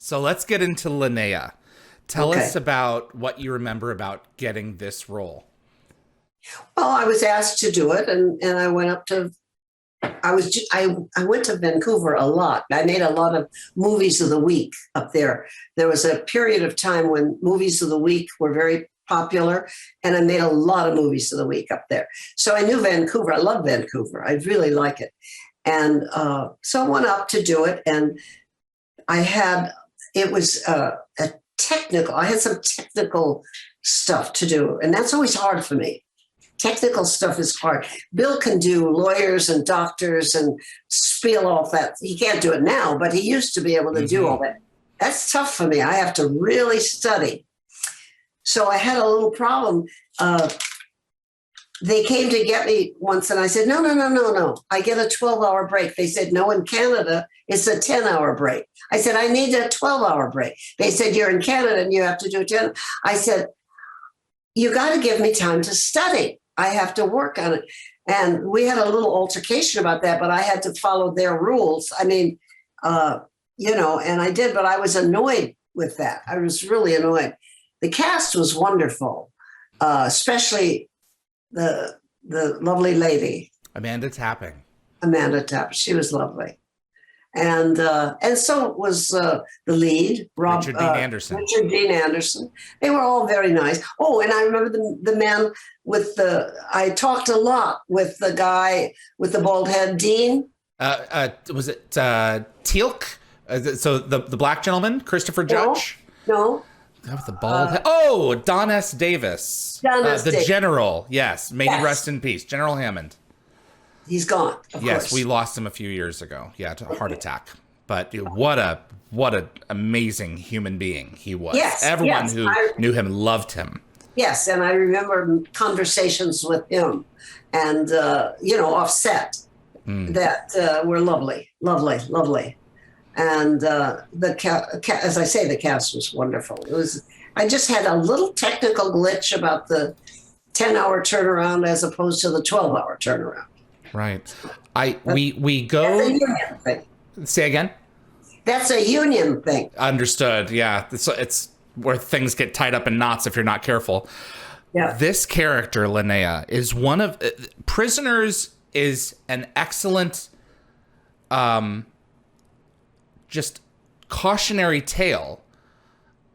So let's get into Linea. Tell Okay. us about what you remember about getting this role. Well, I was asked to do it, and I went up to. I went to Vancouver a lot. I made a lot of movies of the week up there. There was a period of time when movies of the week were very popular, and I made a lot of movies of the week up there. So I knew Vancouver. I love Vancouver. I really like it, and so I went up to do it, and I had it was a technical. I had some technical stuff to do, and that's always hard for me. Technical stuff is hard. Bill can do lawyers and doctors and spiel off that. He can't do it now, but he used to be able to do all that. That's tough for me. I have to really study. So I had a little problem. They came to get me once, and I said, no, no, no, no, no. I get a 12-hour break. They said, no, in Canada, it's a 10-hour break. I said, I need a 12-hour break. They said, you're in Canada and you have to do 10. I said, you got to give me time to study. I have to work on it. And we had a little altercation about that, but I had to follow their rules. I mean, and I did, but I was annoyed with that. I was really annoyed. The cast was wonderful, especially the lovely lady. Amanda Tapping. Amanda Tapp. She was lovely. And so was the lead, Richard Dean Anderson. Richard Dean Anderson. They were all very nice. Oh, and I remember the man with I talked a lot with the guy with the bald head, Dean. Was it Teal'c? So the black gentleman, Christopher Judge? No. That was the bald head. Oh, Don S. Davis. The general, yes. May he rest in peace. General Hammond. He's gone, of yes, course. we lost him a few years ago. Yeah, to a heart attack. But what a amazing human being he was. Yes, Everyone who knew him loved him. Yes, and I remember conversations with him and, offset that were lovely, lovely, lovely. And as I say, the cast was wonderful. I just had a little technical glitch about the 10-hour turnaround as opposed to the 12-hour turnaround. Right. We go. That's a union thing. Say again. That's a union thing. Understood. Yeah. It's where things get tied up in knots if you're not careful. Yeah. This character, Linea, is one of Prisoners is an excellent, just cautionary tale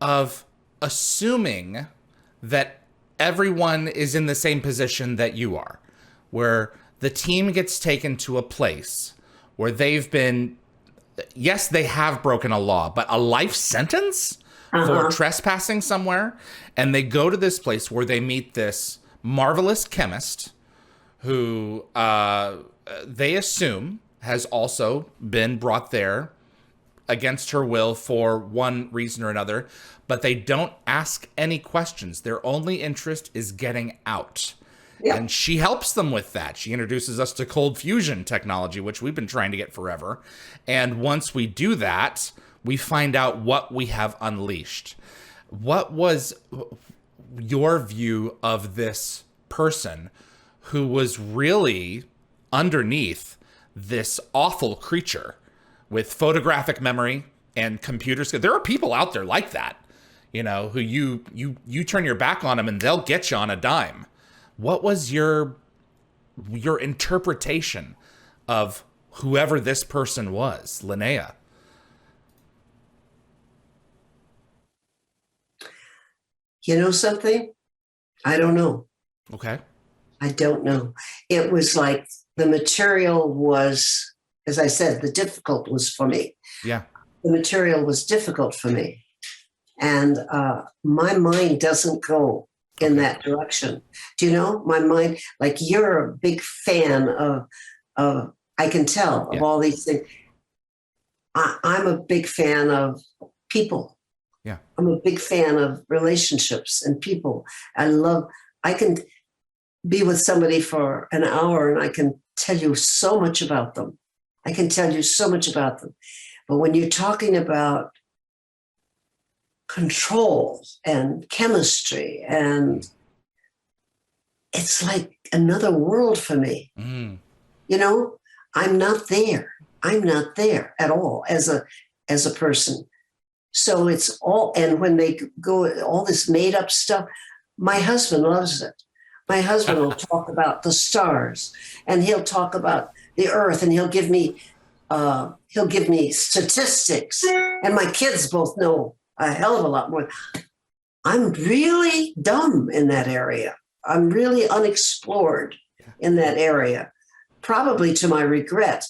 of assuming that everyone is in the same position that you are, where the team gets taken to a place where they've been, yes, they have broken a law, but a life sentence for trespassing somewhere. And they go to this place where they meet this marvelous chemist who they assume has also been brought there against her will for one reason or another, but they don't ask any questions. Their only interest is getting out. Yeah. And she helps them with that. She introduces us to cold fusion technology, which we've been trying to get forever. And once we do that, we find out what we have unleashed. What was your view of this person who was really underneath this awful creature with photographic memory and computers? There are people out there like that, who you turn your back on them and they'll get you on a dime. What was your interpretation of whoever this person was, Linea? You know something? I don't know. Okay. I don't know. It was like the material was, as I said, the difficult was for me. Yeah. The material was difficult for me. And my mind doesn't go in that direction. Do you know? My mind, like you're a big fan of I can tell, of all these things. I'm a big fan of people. Yeah. I'm a big fan of relationships and people. I can be with somebody for an hour and I can tell you so much about them. I can tell you so much about them. But when you're talking about control and chemistry, and it's like another world for me. I'm not there. I'm not there at all as a person. So it's all, and when they go, all this made up stuff, my husband loves it. My husband will talk about the stars, and he'll talk about the earth, and he'll give me statistics, and my kids both know a hell of a lot more. I'm really dumb in that area. I'm really unexplored in that area, probably to my regret,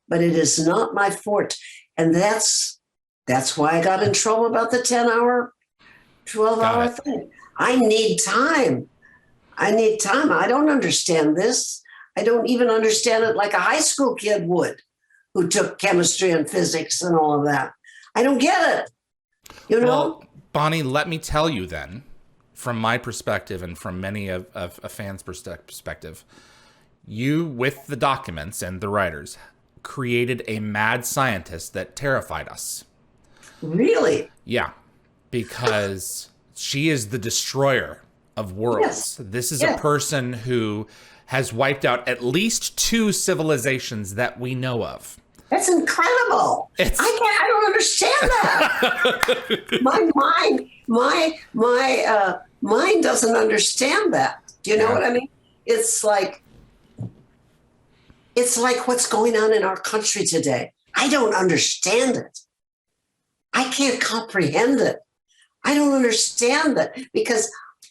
but it is not my forte. And that's why I got in trouble about the 10-hour, 12-hour thing. I need time. I don't understand this. I don't even understand it like a high school kid would, who took chemistry and physics and all of that. I don't get it. You know? Well, Bonnie, let me tell you then, from my perspective and from many of a fan's perspective, you, with the documents and the writers, created a mad scientist that terrified us. Really? Yeah, because she is the destroyer of worlds. Yes. This is a person who has wiped out at least 2 civilizations that we know of. That's incredible. I don't understand that. my mind doesn't understand that. Do you know what I mean? It's like what's going on in our country today. I don't understand it. I can't comprehend it. I don't understand that because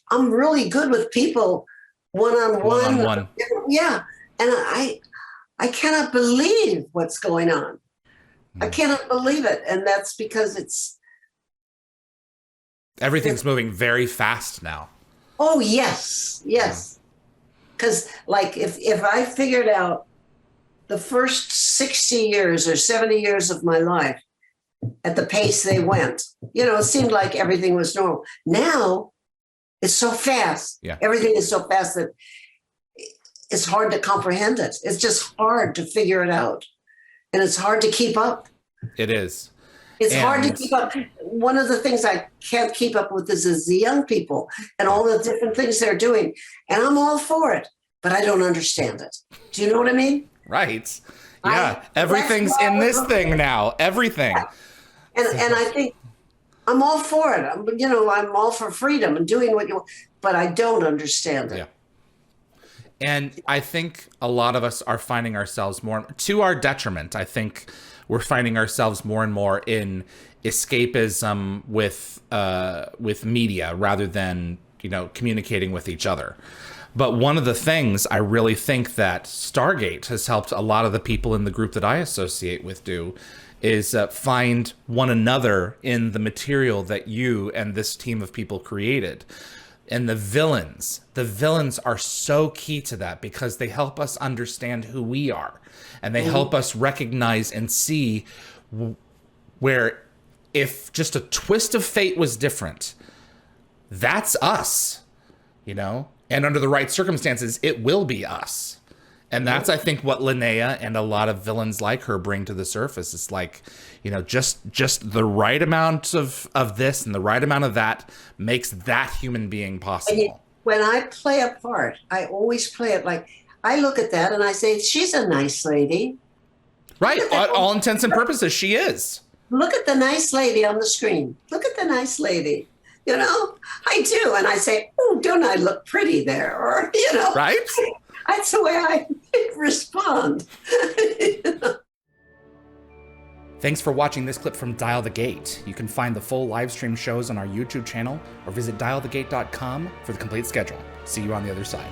I'm really good with people one-on-one. Yeah. And I cannot believe what's going on. I cannot believe it. And that's because everything's moving very fast now. Oh, yes. Yes. Because like if I figured out the first 60 years or 70 years of my life at the pace they went, it seemed like everything was normal. Now it's so fast. Yeah. Everything is so fast that it's hard to comprehend it. It's just hard to figure it out. And it's hard to keep up. It is. It's hard to keep up. One of the things I can't keep up with is the young people and all the different things they're doing. And I'm all for it, but I don't understand it. Do you know what I mean? Right. Yeah. Everything's in this thing now. Everything. And I think I'm all for it. I'm all for freedom and doing what you want, but I don't understand it. Yeah. And I think a lot of us are finding ourselves more, to our detriment, I think we're finding ourselves more and more in escapism with media rather than, communicating with each other. But one of the things I really think that Stargate has helped a lot of the people in the group that I associate with do is find one another in the material that you and this team of people created. And the villains are so key to that because they help us understand who we are. And they help us recognize and see where if just a twist of fate was different, that's us, And under the right circumstances, it will be us. And that's, I think, what Linea and a lot of villains like her bring to the surface. It's like, just the right amount of this and the right amount of that makes that human being possible. When I play a part, I always play it like, I look at that and I say, she's a nice lady. Right. All intents and purposes, she is. Look at the nice lady on the screen. Look at the nice lady. I do. And I say, oh, don't I look pretty there? Or, Right? That's the way I respond. Thanks for watching this clip from Dial the Gate. You can find the full live stream shows on our YouTube channel or visit dialthegate.com for the complete schedule. See you on the other side.